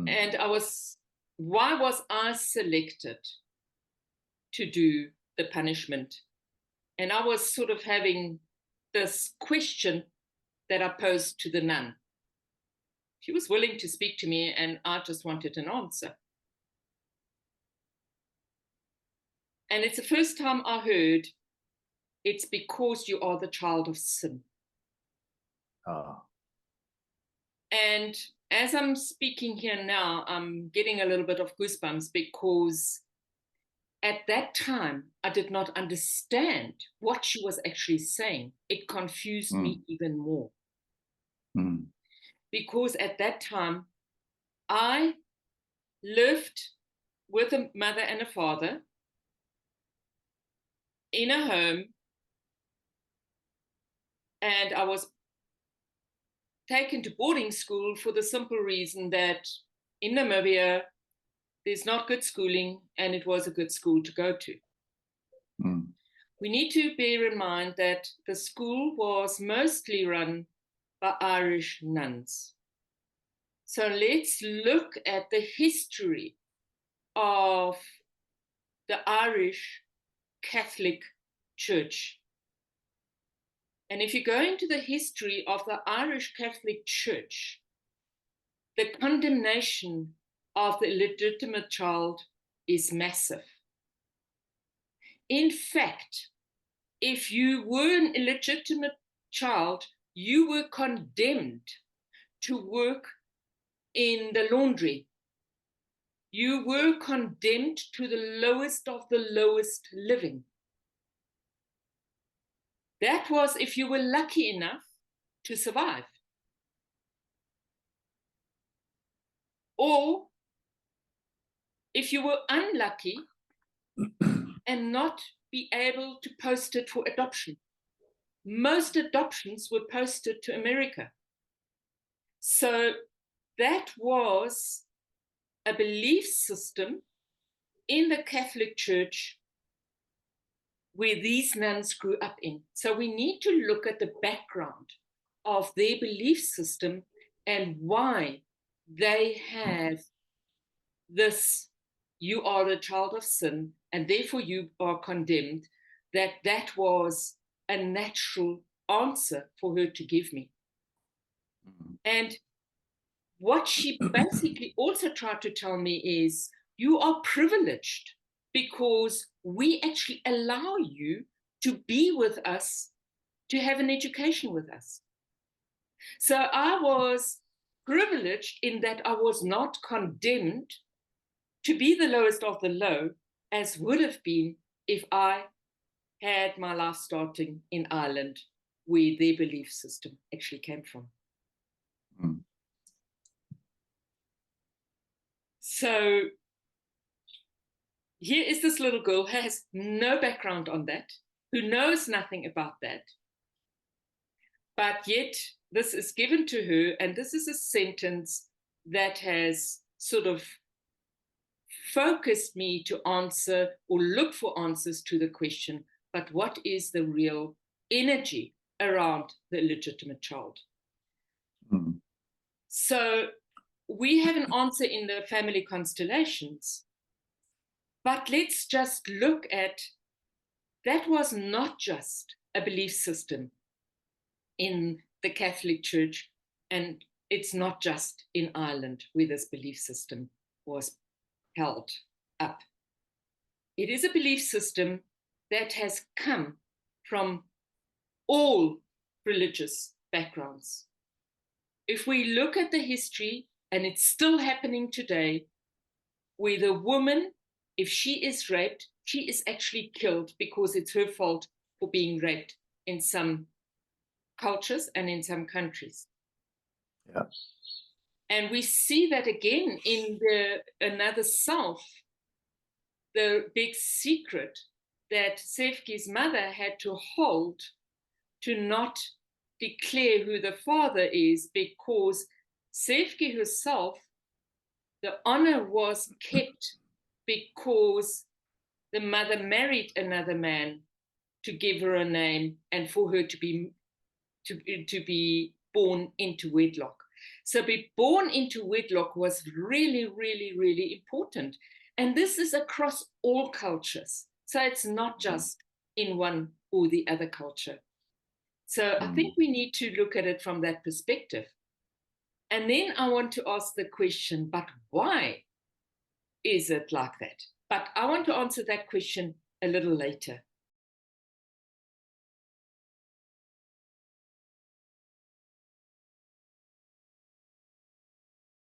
And why was I selected to do the punishment? And I was sort of having this question that I posed to the nun. She was willing to speak to me, and I just wanted an answer. And it's the first time I heard, it's because you are the child of sin. And as I'm speaking here now, I'm getting a little bit of goosebumps, because at that time, I did not understand what she was actually saying. It confused me even more. Because at that time, I lived with a mother and a father in a home, and I was taken to boarding school for the simple reason that in Namibia, there's not good schooling, and it was a good school to go to. We need to bear in mind that the school was mostly run by Irish nuns. So let's look at the history of the Irish Catholic Church. And if you go into the history of the Irish Catholic Church, the condemnation of the illegitimate child is massive. In fact, if you were an illegitimate child, you were condemned to work in the laundry. You were condemned to the lowest of the lowest living. That was if you were lucky enough to survive. Or if you were unlucky and not be able to post it for adoption. Most adoptions were posted to America. So that was a belief system in the Catholic Church where these nuns grew up in. So we need to look at the background of their belief system and why they have this, you are the child of sin, and therefore you are condemned, that was a natural answer for her to give me. And what she basically also tried to tell me is, you are privileged because we actually allow you to be with us, to have an education with us. So I was privileged in that I was not condemned to be the lowest of the low, as would have been if I had my life starting in Ireland, where their belief system actually came from. So here is this little girl who has no background on that, who knows nothing about that, but yet this is given to her, and this is a sentence that has sort of focused me to answer or look for answers to the question, but what is the real energy around the illegitimate child? So we have an answer in the family constellations, but let's just look at, that was not just a belief system in the Catholic Church, and it's not just in Ireland where this belief system was held up. It is a belief system that has come from all religious backgrounds. If we look at the history, and it's still happening today, where the woman, if she is raped, she is actually killed because it's her fault for being raped in some cultures and in some countries. Yeah. And we see that again in another self, the big secret that Sefke's mother had to hold to not declare who the father is, because Sefke herself, the honor was kept because the mother married another man to give her a name and for her to be born into wedlock. So be born into wedlock was really, really, really important. And this is across all cultures. So it's not just in one or the other culture. So I think we need to look at it from that perspective. And then I want to ask the question, but why is it like that? But I want to answer that question a little later.